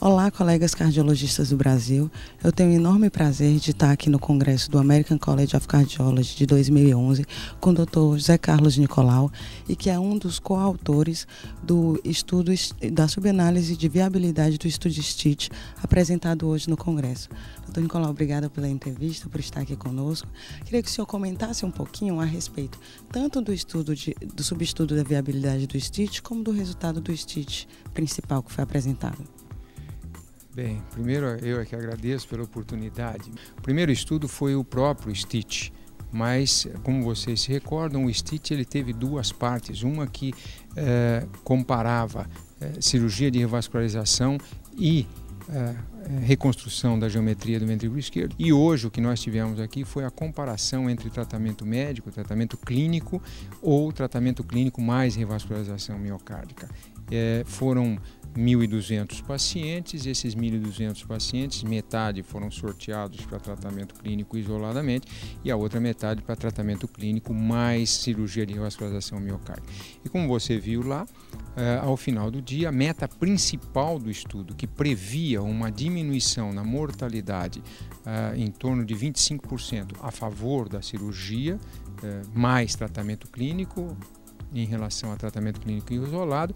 Olá, colegas cardiologistas do Brasil. Eu tenho o enorme prazer de estar aqui no Congresso do American College of Cardiology de 2011 com o Dr. José Carlos Nicolau, e que é um dos coautores do estudo da subanálise de viabilidade do estudo STITCH apresentado hoje no Congresso. Dr. Nicolau, obrigada pela entrevista, por estar aqui conosco. Queria que o senhor comentasse um pouquinho a respeito tanto do subestudo da viabilidade do STITCH como do resultado do STITCH principal que foi apresentado. Bem, primeiro eu é que agradeço pela oportunidade. O primeiro estudo foi o próprio STITCH, mas como vocês se recordam, o STITCH ele teve duas partes, uma que comparava cirurgia de revascularização e reconstrução da geometria do ventrículo esquerdo, e hoje o que nós tivemos aqui foi a comparação entre tratamento médico, tratamento clínico ou tratamento clínico mais revascularização miocárdica. Foram 1.200 pacientes, esses 1.200 pacientes, metade foram sorteados para tratamento clínico isoladamente e a outra metade para tratamento clínico mais cirurgia de revascularização miocárdica. E como você viu lá, ao final do dia, a meta principal do estudo, que previa uma diminuição na mortalidade em torno de 25% a favor da cirurgia, mais tratamento clínico, em relação a tratamento clínico isolado,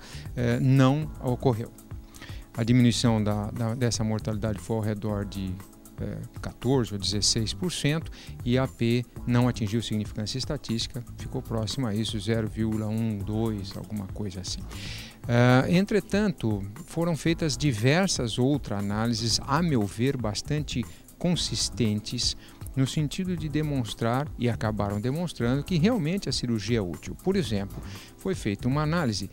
não ocorreu. A diminuição dessa mortalidade foi ao redor de 14% ou 16% e a P não atingiu significância estatística, ficou próximo a isso, 0,12, alguma coisa assim. Entretanto, foram feitas diversas outras análises, a meu ver, bastante consistentes, no sentido de demonstrar, e acabaram demonstrando, que realmente a cirurgia é útil. Por exemplo, foi feita uma análise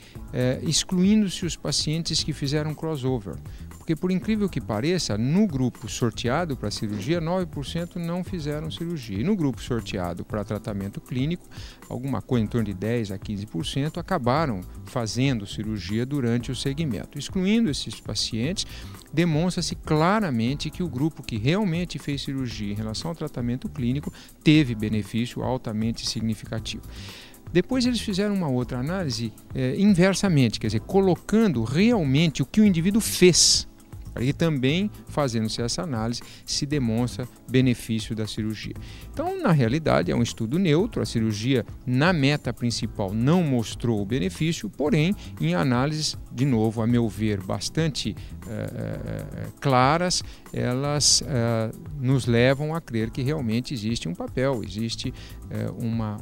excluindo-se os pacientes que fizeram crossover, porque por incrível que pareça, no grupo sorteado para cirurgia, 9% não fizeram cirurgia, e no grupo sorteado para tratamento clínico, alguma coisa em torno de 10% a 15% acabaram fazendo cirurgia durante o segmento. Excluindo esses pacientes, demonstra-se claramente que o grupo que realmente fez cirurgia em relação ao tratamento clínico teve benefício altamente significativo. Depois eles fizeram uma outra análise inversamente, quer dizer, colocando realmente o que o indivíduo fez. E também, fazendo-se essa análise, se demonstra benefício da cirurgia. Então, na realidade, é um estudo neutro. A cirurgia, na meta principal, não mostrou o benefício, porém, em análises, de novo, a meu ver, bastante claras, elas nos levam a crer que realmente existe um papel, existe uma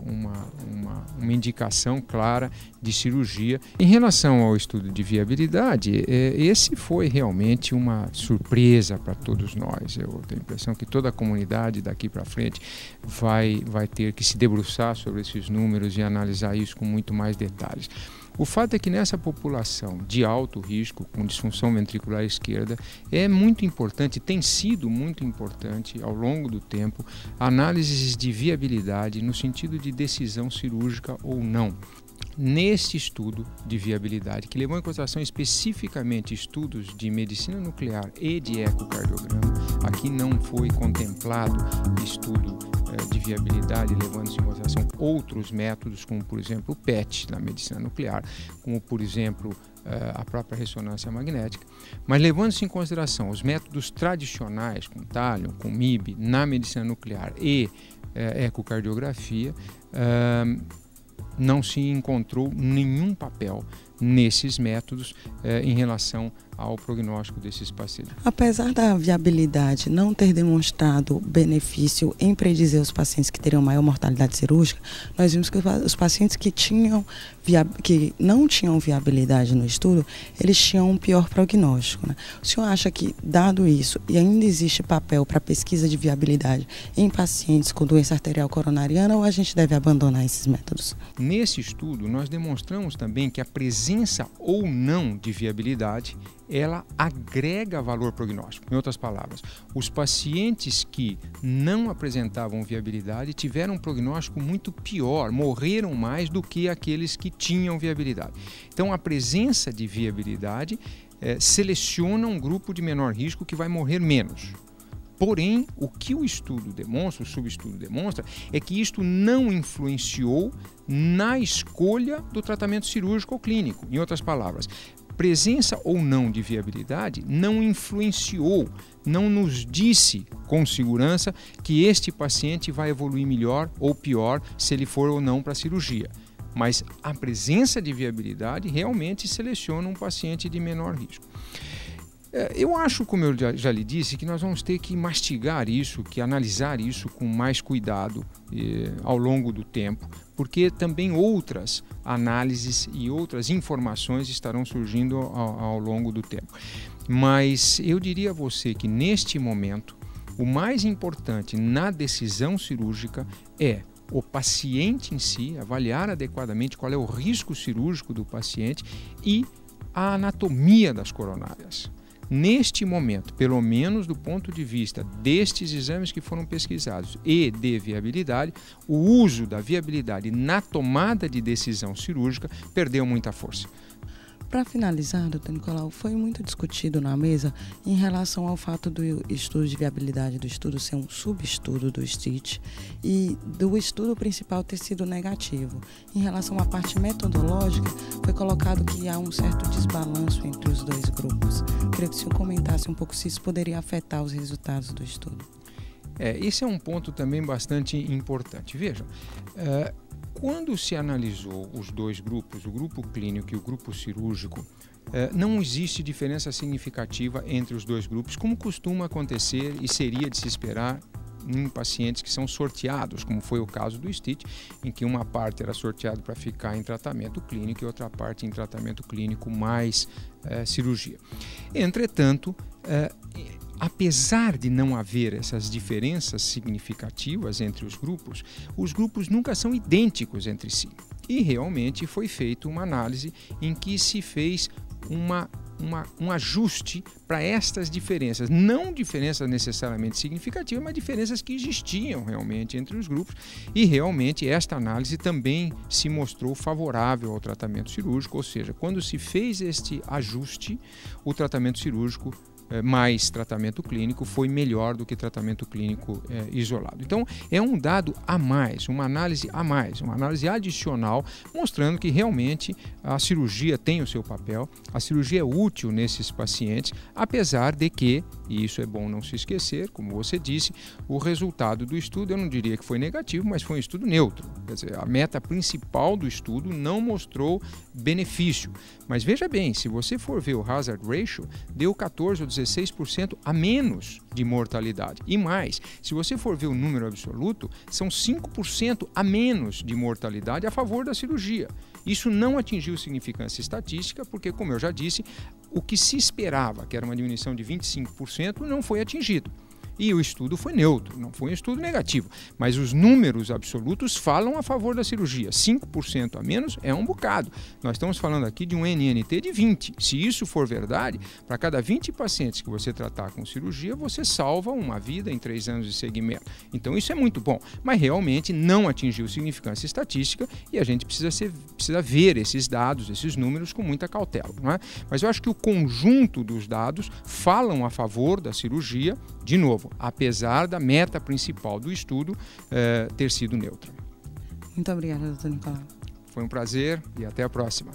indicação clara de cirurgia. Em relação ao estudo de viabilidade, esse foi realmente uma surpresa para todos nós. Eu tenho a impressão que toda a comunidade daqui para frente vai ter que se debruçar sobre esses números e analisar isso com muito mais detalhes. O fato é que nessa população de alto risco, com disfunção ventricular esquerda, é muito importante, tem sido muito importante ao longo do tempo, análises de viabilidade no sentido de decisão cirúrgica ou não. Neste estudo de viabilidade, que levou em consideração especificamente estudos de medicina nuclear e de ecocardiograma, aqui não foi contemplado estudo de viabilidade, levando-se em consideração outros métodos, como por exemplo o PET na medicina nuclear, como por exemplo a própria ressonância magnética, mas levando-se em consideração os métodos tradicionais, com Thallium, com MIB, na medicina nuclear e ecocardiografia, não se encontrou nenhum papel nesses métodos em relação ao prognóstico desses pacientes. Apesar da viabilidade não ter demonstrado benefício em predizer os pacientes que teriam maior mortalidade cirúrgica, nós vimos que os pacientes que não tinham viabilidade no estudo, eles tinham um pior prognóstico, né? O senhor acha que, dado isso, e ainda existe papel para pesquisa de viabilidade em pacientes com doença arterial coronariana, ou a gente deve abandonar esses métodos? Nesse estudo, nós demonstramos também que a presença ou não de viabilidade, ela agrega valor prognóstico. Em outras palavras, os pacientes que não apresentavam viabilidade tiveram um prognóstico muito pior, morreram mais do que aqueles que tinham viabilidade. Então, a presença de viabilidade seleciona um grupo de menor risco que vai morrer menos. Porém, o que o estudo demonstra, o subestudo demonstra, é que isto não influenciou na escolha do tratamento cirúrgico ou clínico. Em outras palavras, presença ou não de viabilidade não influenciou, não nos disse com segurança que este paciente vai evoluir melhor ou pior se ele for ou não para a cirurgia. Mas a presença de viabilidade realmente seleciona um paciente de menor risco. Eu acho, como eu já lhe disse, que nós vamos ter que mastigar isso, que analisar isso com mais cuidado ao longo do tempo, porque também outras análises e outras informações estarão surgindo ao longo do tempo. Mas eu diria a você que neste momento, o mais importante na decisão cirúrgica é o paciente em si, avaliar adequadamente qual é o risco cirúrgico do paciente e a anatomia das coronárias. Neste momento, pelo menos do ponto de vista destes exames que foram pesquisados e de viabilidade, o uso da viabilidade na tomada de decisão cirúrgica perdeu muita força. Para finalizar, doutor Nicolau, foi muito discutido na mesa em relação ao fato do estudo de viabilidade do estudo ser um subestudo do STITCH e do estudo principal ter sido negativo. Em relação à parte metodológica, foi colocado que há um certo desbalanço entre os dois grupos. Queria que o senhor comentasse um pouco se isso poderia afetar os resultados do estudo. Esse é um ponto também bastante importante. Vejam, quando se analisou os dois grupos, o grupo clínico e o grupo cirúrgico, não existe diferença significativa entre os dois grupos, como costuma acontecer e seria de se esperar em pacientes que são sorteados, como foi o caso do STITCH, em que uma parte era sorteada para ficar em tratamento clínico e outra parte em tratamento clínico mais cirurgia. Entretanto, apesar de não haver essas diferenças significativas entre os grupos nunca são idênticos entre si. E realmente foi feita uma análise em que se fez um ajuste para estas diferenças. Não diferenças necessariamente significativas, mas diferenças que existiam realmente entre os grupos. E realmente esta análise também se mostrou favorável ao tratamento cirúrgico, ou seja, quando se fez este ajuste, o tratamento cirúrgico mais tratamento clínico foi melhor do que tratamento clínico isolado. Então, é um dado a mais, uma análise a mais, uma análise adicional, mostrando que realmente a cirurgia tem o seu papel, a cirurgia é útil nesses pacientes, apesar de que, e isso é bom não se esquecer, como você disse, o resultado do estudo, eu não diria que foi negativo, mas foi um estudo neutro. Quer dizer, a meta principal do estudo não mostrou benefício. Mas veja bem, se você for ver o hazard ratio, deu 14 ou 16% a menos de mortalidade. E mais, se você for ver o número absoluto, são 5% a menos de mortalidade a favor da cirurgia. Isso não atingiu significância estatística, porque, como eu já disse, o que se esperava, que era uma diminuição de 25%, não foi atingido. E o estudo foi neutro, não foi um estudo negativo. Mas os números absolutos falam a favor da cirurgia. 5% a menos é um bocado. Nós estamos falando aqui de um NNT de 20. Se isso for verdade, para cada 20 pacientes que você tratar com cirurgia, você salva uma vida em 3 anos de segmento. Então isso é muito bom. Mas realmente não atingiu significância estatística e a gente precisa ver esses dados, esses números com muita cautela, não é? Mas eu acho que o conjunto dos dados falam a favor da cirurgia, de novo, apesar da meta principal do estudo ter sido neutra. Muito obrigada, doutor Nicolau. Foi um prazer e até a próxima.